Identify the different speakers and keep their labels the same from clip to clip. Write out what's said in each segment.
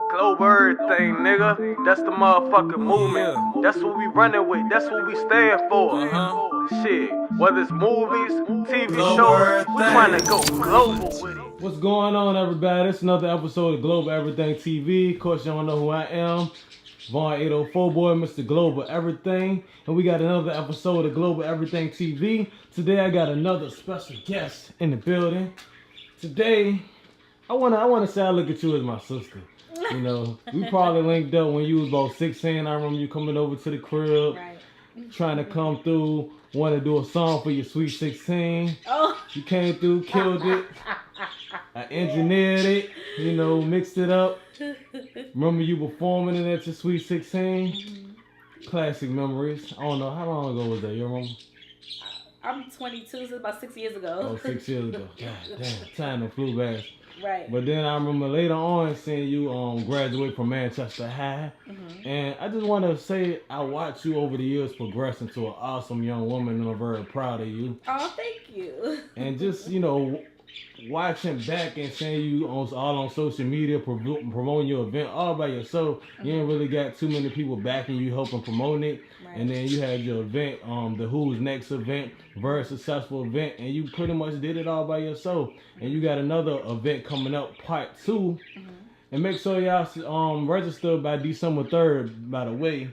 Speaker 1: Global everything, nigga. That's the motherfucking movement. That's what we running with. That's what we stand for. Shit, whether it's movies, TV shows, we trying to go global with it.
Speaker 2: What's going on, everybody? It's another episode of Global Everything TV. Of course, y'all know who I am. Vaughn 804 boy, Mr. Global Everything. And we got another episode of Global Everything TV. Today I got another special guest in the building. Today, I wanna say I look at you as my sister. You know, we probably linked up when you was about 16. I remember you coming over to the crib,
Speaker 3: Right.
Speaker 2: trying to come through, want to do a song for your Sweet 16.
Speaker 3: Oh.
Speaker 2: You came through, killed it. I engineered it, you know, mixed it up. Remember you performing it at your Sweet 16?
Speaker 3: Mm-hmm.
Speaker 2: Classic memories. I don't know, how long ago was that? You remember?
Speaker 3: I'm 22, so it's about 6 years ago.
Speaker 2: Oh, 6 years ago. God damn, time done flew fast.
Speaker 3: Right.
Speaker 2: But then I remember later on seeing you graduate from Manchester High.
Speaker 3: Mm-hmm.
Speaker 2: And I just want to say I watched you over the years progress into an awesome young woman, and I'm very proud of you.
Speaker 3: Oh, thank you.
Speaker 2: And just, you know, watching back and seeing you all on social media promoting your event all by yourself, you ain't really got too many people backing you, helping promote it.
Speaker 3: Right.
Speaker 2: And then you had your event, the Who's Next event, very successful event, and you pretty much did it all by yourself. And you got another event coming up, part 2.
Speaker 3: Mm-hmm.
Speaker 2: And make sure y'all register by December 3rd, by the way.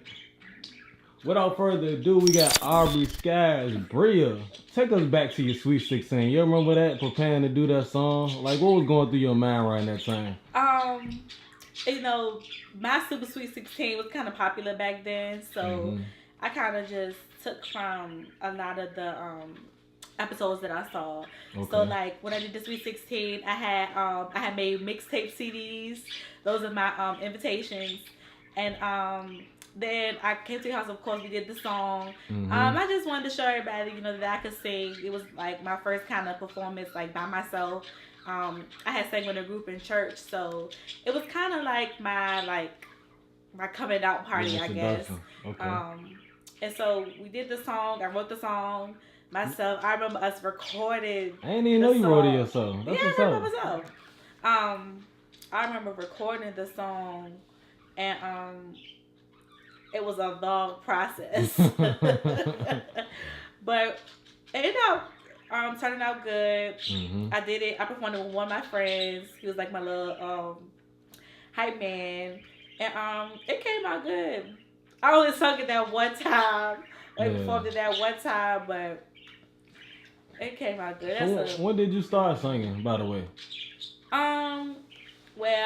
Speaker 2: Without further ado, we got Aubrey Skye's Bria. Take us back to your Sweet 16. You remember that? Preparing to do that song? Like, what was going through your mind right in that time?
Speaker 3: You know, my Super Sweet 16 was kind of popular back then, so I kind of just took from a lot of the episodes that I saw.
Speaker 2: Okay.
Speaker 3: So like when I did the Sweet 16, I had made mixtape CDs. Those are my invitations, and then I came to your house. Of course, we did the song. I just wanted to show everybody, you know, that I could sing. It was like my first kind of performance, like by myself. I had sang with a group in church, so it was kind of like my coming out party, I guess.
Speaker 2: Okay.
Speaker 3: And so we did the song. I wrote the song myself. I remember us recording.
Speaker 2: I didn't even know you wrote it yourself. That's
Speaker 3: yeah,
Speaker 2: what's
Speaker 3: I
Speaker 2: up.
Speaker 3: wrote it myself. I remember recording the song, and it was a long process, but it ended up turning out good. I did it. I performed it with one of my friends. He was like my little hype man, and it came out good. I only sung it that one time. Performed it that one time, but it came out good.
Speaker 2: So when did you start singing, by the way?
Speaker 3: Well,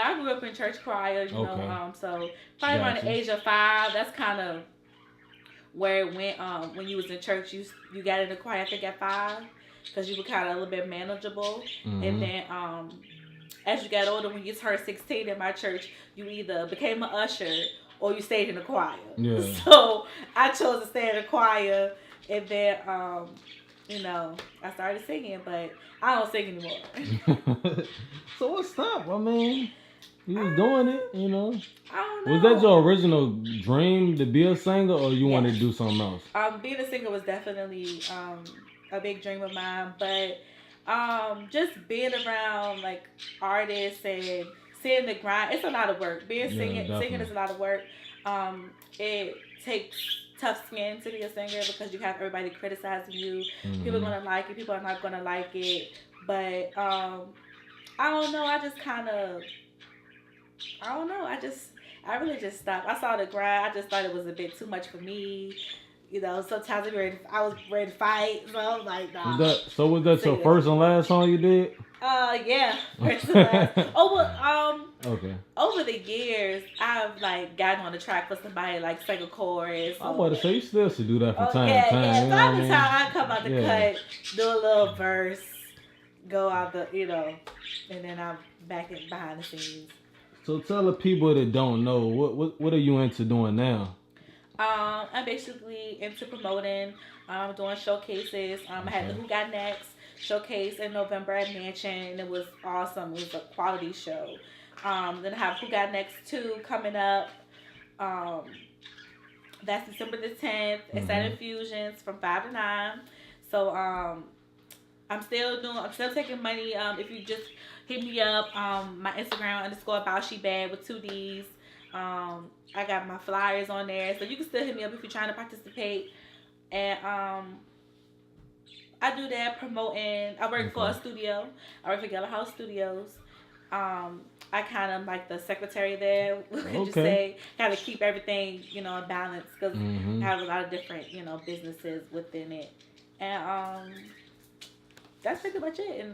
Speaker 3: I grew up in church choir, you know, so probably around the age of 5. That's kind of where it went. When you was in church, you got in the choir, I think at 5, because you were kind of a little bit manageable. And then as you got older, when you turned 16 in my church, you either became an usher or you stayed in the choir.
Speaker 2: Yeah. So
Speaker 3: I chose to stay in the choir, and then you know, I started singing, but I don't sing anymore.
Speaker 2: So what stopped? I mean, you was doing it, you know.
Speaker 3: I don't know.
Speaker 2: Was that your original dream to be a singer, or you wanted to do something else?
Speaker 3: Being a singer was definitely a big dream of mine, but just being around like artists and seeing the grind, it's a lot of work. Singing is a lot of work. It takes tough skin to be a singer because you have everybody criticizing you. People are gonna like it, people are not gonna like it. But I don't know. I really just stopped. I saw the grind. I just thought it was a bit too much for me. You know, sometimes I was ready to fight. So I was like, nah.
Speaker 2: Was that your first and last song you did?
Speaker 3: Yeah, first and last.
Speaker 2: Okay.
Speaker 3: Over the years, I've like gotten on the track for somebody like sang a chorus.
Speaker 2: I'm about to say you still should do that from time to time.
Speaker 3: Yeah.
Speaker 2: You
Speaker 3: So
Speaker 2: know
Speaker 3: every time I come out the cut, do a little verse, go out the, you know, and then I'm back behind the scenes.
Speaker 2: So tell the people that don't know, what are you into doing now?
Speaker 3: I'm basically into promoting, doing showcases. I had the Who Got Next showcase in November at Mansion, and it was awesome. It was a quality show. Then I have Who Got Next 2 coming up. That's December the 10th. It's at Infusions from 5 to 9. So I'm still taking money. If you just hit me up, my Instagram _BowSheBad with 2 D's. I got my flyers on there, so you can still hit me up if you're trying to participate. And I do that promoting. I work for a studio. I work for Yellow House Studios. I kind of like the secretary there. We could just say kind of keep everything, in balance because I have a lot of different, businesses within it, and that's pretty much it.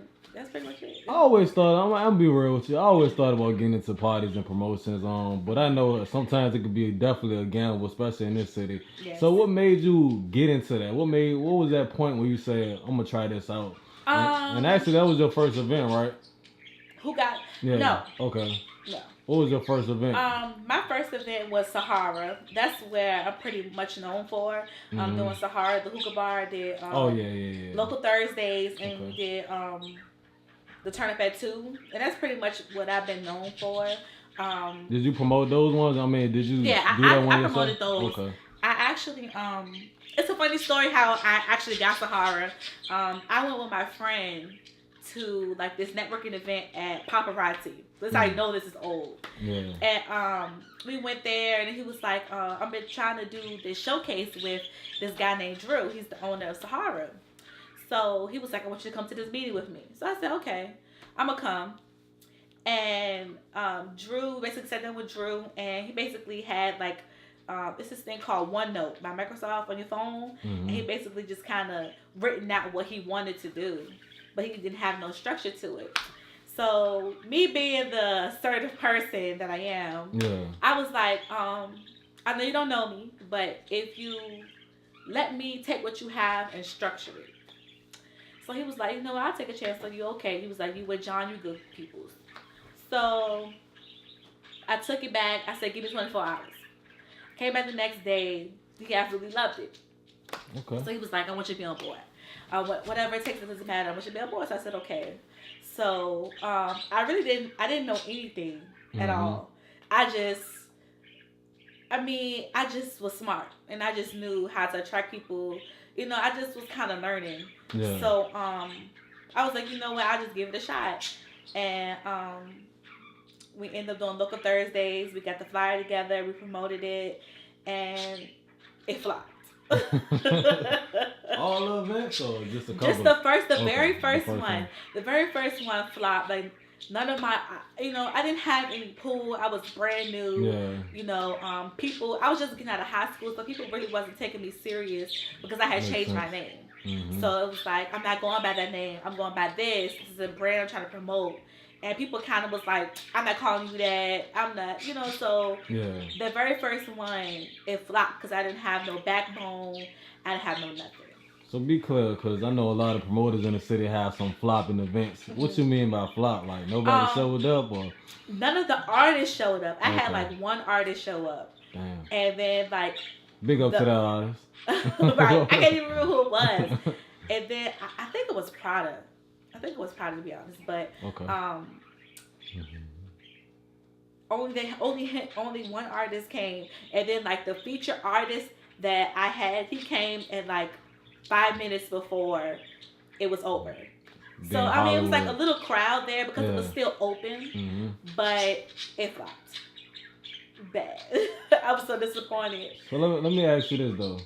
Speaker 3: I
Speaker 2: always thought, I'm gonna be real with you. I always thought about getting into parties and promotions, but I know sometimes it could be definitely a gamble, especially in this city.
Speaker 3: Yes.
Speaker 2: So what made you get into that? What was that point where you said, I'm gonna try this out? And actually, that was your first event, right?
Speaker 3: Who got?
Speaker 2: Yeah.
Speaker 3: No.
Speaker 2: Okay.
Speaker 3: No.
Speaker 2: What was your first event?
Speaker 3: My first event was Sahara. That's where I'm pretty much known for. Doing Sahara, the hookah bar. I did. Local Thursdays, and we did the Turn Up at 2, and that's pretty much what I've been known for.
Speaker 2: Did you promote those ones? I mean, did you?
Speaker 3: Yeah,
Speaker 2: do that one
Speaker 3: I promoted those. Okay. I actually it's a funny story how I actually got Sahara. I went with my friend to like this networking event at Paparazzi. That's how you know this is old.
Speaker 2: Yeah.
Speaker 3: And we went there, and he was like, I've been trying to do this showcase with this guy named Drew. He's the owner of Sahara. So he was like, I want you to come to this meeting with me. So I said, okay, I'm going to come. And Drew basically sat down with Drew, and he basically had like, it's this thing called OneNote by Microsoft on your phone. And he basically just kind of written out what he wanted to do. But he didn't have no structure to it. So me being the assertive person that I am, I was like, I know you don't know me, but if you let me take what you have and structure it. So he was like, I'll take a chance on you. Okay. He was like, you with John, you good peoples. So I took it back. I said, give me 24 hours. Came back the next day. He absolutely loved it.
Speaker 2: Okay.
Speaker 3: So he was like, I want you to be on board. Whatever it takes, it doesn't matter. I want you to be on board. So I said, okay. So I didn't know anything at all. I just was smart, and I just knew how to attract people. I just was kind of learning. Yeah. So I was like, you know what? I'll just give it a shot. And we ended up doing Local Thursdays. We got the flyer together. We promoted it, and it flopped.
Speaker 2: All of it, or just a couple?
Speaker 3: Just the very first one. The very first one flopped. Like none of my, I didn't have any pool. I was brand new. Yeah. People. I was just getting out of high school, so people really wasn't taking me serious because I had changed my name. So it was like, I'm not going by that name. I'm going by this. This is a brand I'm trying to promote. And people kind of was like, I'm not calling you that. I'm not, so the very first one, it flopped because I didn't have no backbone. I didn't have no nothing.
Speaker 2: So be clear, because I know a lot of promoters in the city have some flopping events. What you mean by flop? Like nobody showed up, or?
Speaker 3: None of the artists showed up. I had like one artist show up.
Speaker 2: Damn.
Speaker 3: And then like.
Speaker 2: Big up to that artist.
Speaker 3: Right. I can't even remember who it was. And then I think it was Prada. To be honest, but only one artist came, and then like the feature artist that I had, he came in like 5 minutes before it was over. So I mean, it was like a little crowd there because it was still open, but it flopped. Bad. I was so disappointed.
Speaker 2: So let me ask you this though.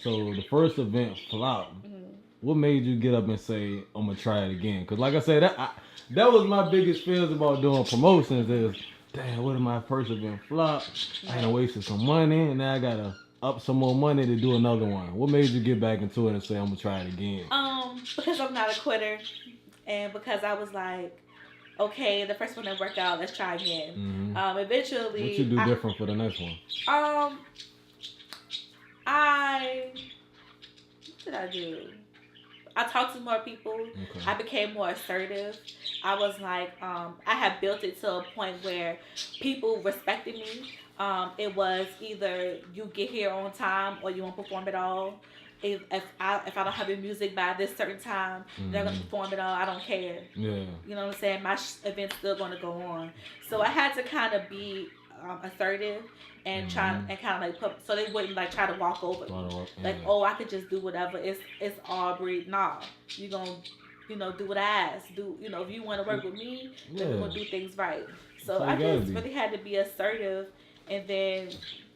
Speaker 2: So the first event flopped. What made you get up and say, I'm going to try it again? Because like I said, that was my biggest fears about doing promotions is, damn, what if my first event flop? I done wasted some money, and now I got to up some more money to do another one. What made you get back into it and say, I'm going to try it again?
Speaker 3: Because I'm not a quitter, and because I was like, okay, the first one didn't work out, let's try again. Eventually...
Speaker 2: What you do different for the next one?
Speaker 3: What did I do? I talked to more people. Okay. I became more assertive. I was like, I had built it to a point where people respected me. It was either you get here on time or you won't perform at all. If I don't have your music by this certain time, they're going to perform it all. I don't care. Yeah. You know what I'm saying? My event's still going to go on. So I had to kind of be assertive and trying and kind of like put so they wouldn't like try to walk over me. Like, oh, I could just do whatever. It's Aubrey. Nah, you gonna do what I ask. Do if you want to work with me, then we're gonna do things right. So I just really had to be assertive, and then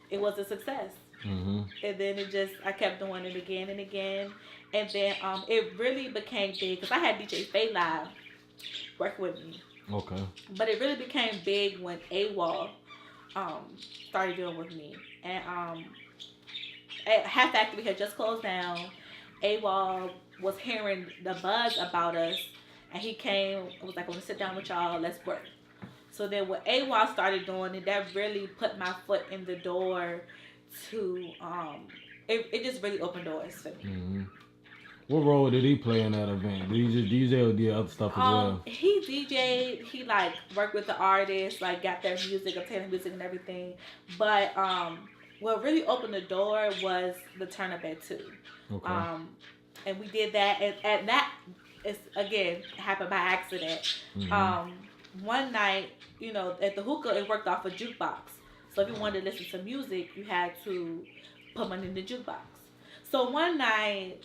Speaker 3: it was a success. And then I kept doing it again and again, and then it really became big because I had DJ Faye Live work with me.
Speaker 2: Okay.
Speaker 3: But it really became big when AWOL started dealing with me, and Half Factory had just closed down. AWOL was hearing the buzz about us, and he came and was like, "I want to sit down with y'all. Let's work." So then when AWOL started doing it, that really put my foot in the door to it just really opened doors for me.
Speaker 2: What role did he play in that event? Did he just DJ or did other stuff as well?
Speaker 3: He DJ'd, he like worked with the artists, like got their music, obtained music and everything. But what really opened the door was the turn up at 2.
Speaker 2: Okay.
Speaker 3: And we did that, and that is again happened by accident. One night, at the hookah, it worked off a jukebox. So if you wanted to listen to music, you had to put money in the jukebox. So one night,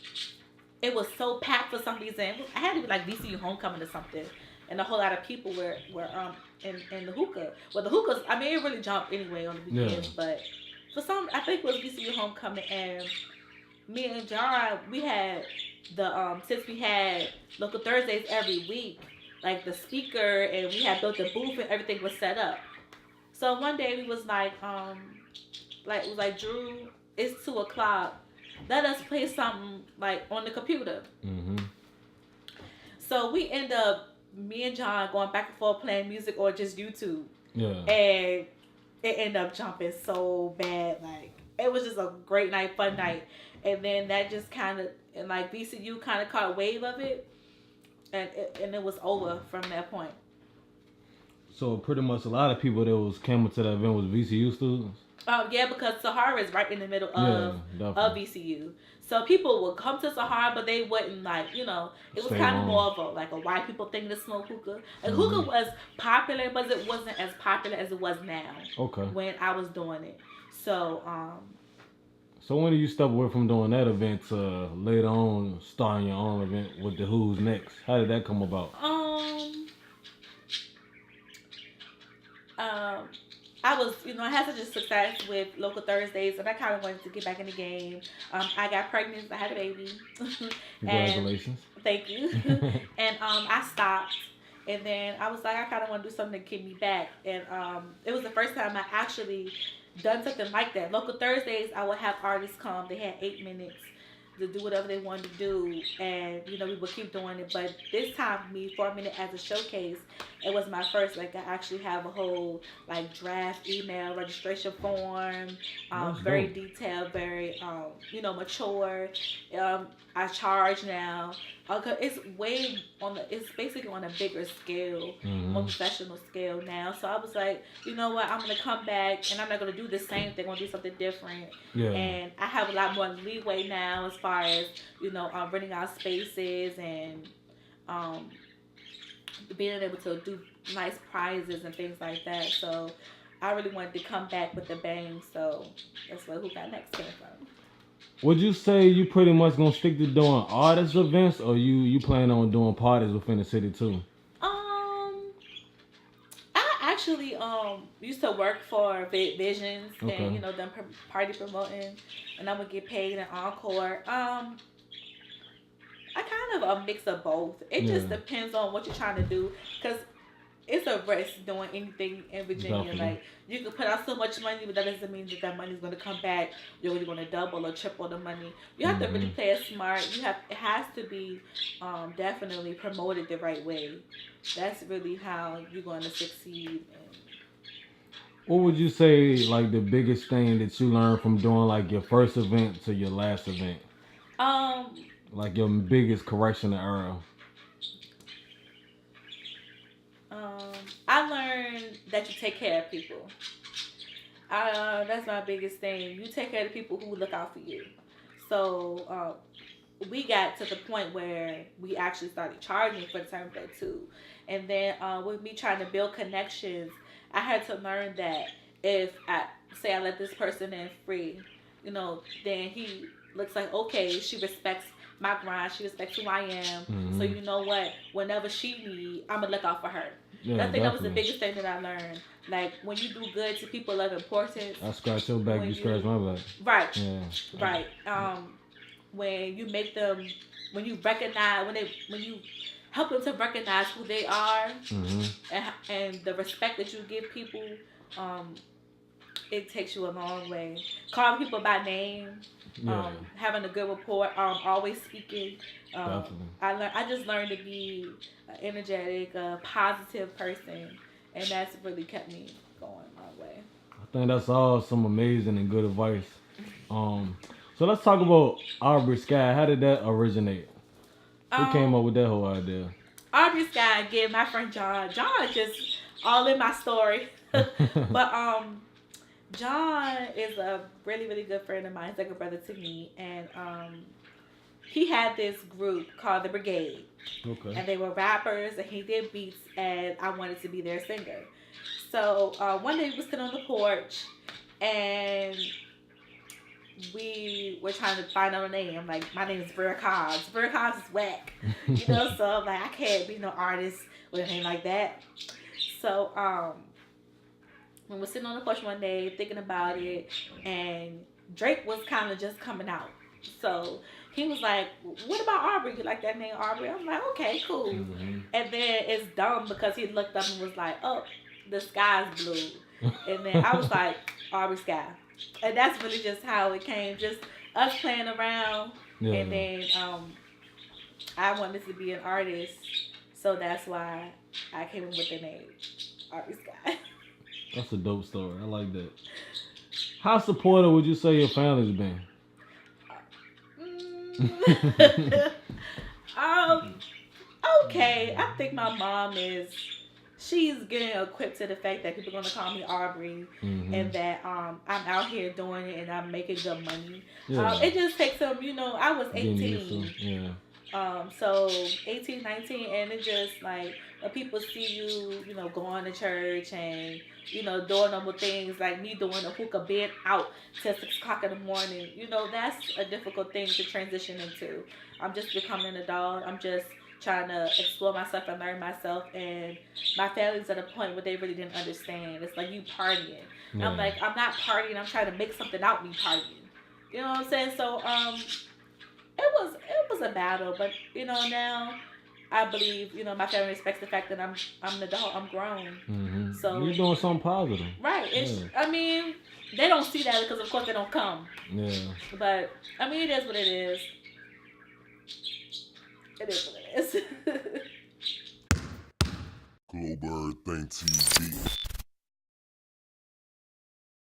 Speaker 3: it was so packed for some reason. I had to be like VCU homecoming or something, and a whole lot of people were in the hookah. Well, the hookahs, I mean, it really jumped anyway on the weekends, but for some, I think it was VCU homecoming, and me and John, we had the since we had local Thursdays every week, like the speaker, and we had built a booth and everything was set up. So one day we was like, it was like, Drew, it's 2:00. Let us play something like on the computer. So we end up, me and John going back and forth playing music or just YouTube.
Speaker 2: Yeah.
Speaker 3: And it ended up jumping so bad. Like, it was just a great night, fun night. And then that just kind of, and like VCU kind of caught a wave of it. And it was over from that point.
Speaker 2: So pretty much a lot of people that came to that event was VCU students?
Speaker 3: Yeah, because Sahara is right in the middle of VCU. So people would come to Sahara, but they wouldn't it was kind of more of a white people thing to smoke hookah. And hookah was popular, but it wasn't as popular as it was now.
Speaker 2: Okay.
Speaker 3: When I was doing it. So,
Speaker 2: So when did you step away from doing that event to later on starting your own event with the Who's Next? How did that come about?
Speaker 3: I was, I had such a success with local Thursdays, and I kind of wanted to get back in the game. I got pregnant, I had a baby.
Speaker 2: Congratulations.
Speaker 3: Thank you. And I stopped, and then I was like, I kind of want to do something to keep me back. And it was the first time I actually done something like that. Local Thursdays, I would have artists come. They had 8 minutes to do whatever they wanted to do, and we would keep doing it. But this time, me 4 minutes as a showcase, it was my first. Like, I actually have a whole draft email registration form, very detailed, very mature. I charge now. It's it's basically on a bigger scale, more professional scale now. So I was like, you know what, I'm gonna come back and I'm not gonna do the same thing. I'm gonna do something different. Yeah. And I have a lot more leeway now as far as renting out spaces and being able to do nice prizes and things like that. So I really wanted to come back with the bang. So that's where Who Got Next came from.
Speaker 2: Would you say you pretty much gonna stick to doing artist events, or you plan on doing parties within the city too?
Speaker 3: I actually used to work for Big Visions and them party promoting, and I would get paid in Encore. I kind of a mix of both. It just depends on what you're trying to do, because it's a risk doing anything in Virginia. Definitely. Like, you can put out so much money, but that doesn't mean that money is going to come back. You're really going to double or triple the money. You have to really play it smart. It has to be definitely promoted the right way. That's really how you're going to succeed.
Speaker 2: What would you say the biggest thing that you learned from doing your first event to your last event? Your biggest correction or error?
Speaker 3: I learned that you take care of people. That's my biggest thing. You take care of the people who look out for you. So we got to the point where we actually started charging for the term that too. And then with me trying to build connections, I had to learn that if I say I let this person in free, you know, then he looks like, okay, she respects my grind, she respects who I am. So you know what? Whenever she need, I'm gonna look out for her.
Speaker 2: Yeah,
Speaker 3: I think that was the biggest thing that I learned. Like when you do good to people of importance,
Speaker 2: I scratch your back, you scratch my back.
Speaker 3: Right.
Speaker 2: Yeah.
Speaker 3: Right. When you make them, when you recognize, when you help them to recognize who they are, and the respect that you give people, it takes you a long way. Calling people by name, having a good rapport, always speaking. I just learned to be an energetic, positive person, and that's really kept me going my way.
Speaker 2: I think that's all some amazing and good advice. So let's talk about Aubrey Skye. How did that originate? Who came up with that whole idea?
Speaker 3: Aubrey Skye, again, my friend John. John is just all in my story. But John is a really, really good friend of mine. He's like a brother to me. And he had this group called The Brigade.
Speaker 2: Okay.
Speaker 3: And they were rappers and he did beats and I wanted to be their singer. So one day we were sitting on the porch and we were trying to find out a name. I'm like, my name is Vera Cobbs. Vera Cobbs is whack. You know, so I'm like, I can't be no artist with a name like that. So we were sitting on the porch one day thinking about it, and Drake was kind of just coming out. So he was like, what about Aubrey? You like that name, Aubrey? I'm like, okay, cool. And then it's dumb because he looked up and was like, oh, the sky's blue. And then I was like, Aubrey Skye. And that's really just how it came. Just us playing around. Yeah. And then I wanted to be an artist. So that's why I came up with the name Aubrey Skye.
Speaker 2: That's a dope story. I like that. How supportive would you say your family's been?
Speaker 3: Okay. I think my mom she's getting equipped to the fact that people are going to call me Aubrey and that I'm out here doing it and I'm making good money. Yeah. It just takes some, you know, I was 18. So 18, 19, and it just like when people see you, you know, going to church and, you know, doing normal things like me doing a hookah bed out till 6 o'clock in the morning, you know, that's a difficult thing to transition into. I'm just becoming an adult. I'm just trying to explore myself and learn myself, and my family's at a point where they really didn't understand. It's like you partying. Yeah. I'm like, I'm not partying, I'm trying to make something out me partying. You know what I'm saying? So it was a battle, but you know, now I believe, you know, my family respects the fact that I'm an adult, I'm grown. So
Speaker 2: you're doing something positive.
Speaker 3: Right. I mean, they don't see that because of course they don't come. Yeah. But I mean, it is what it is. It is what it is.
Speaker 4: Global Everything TV.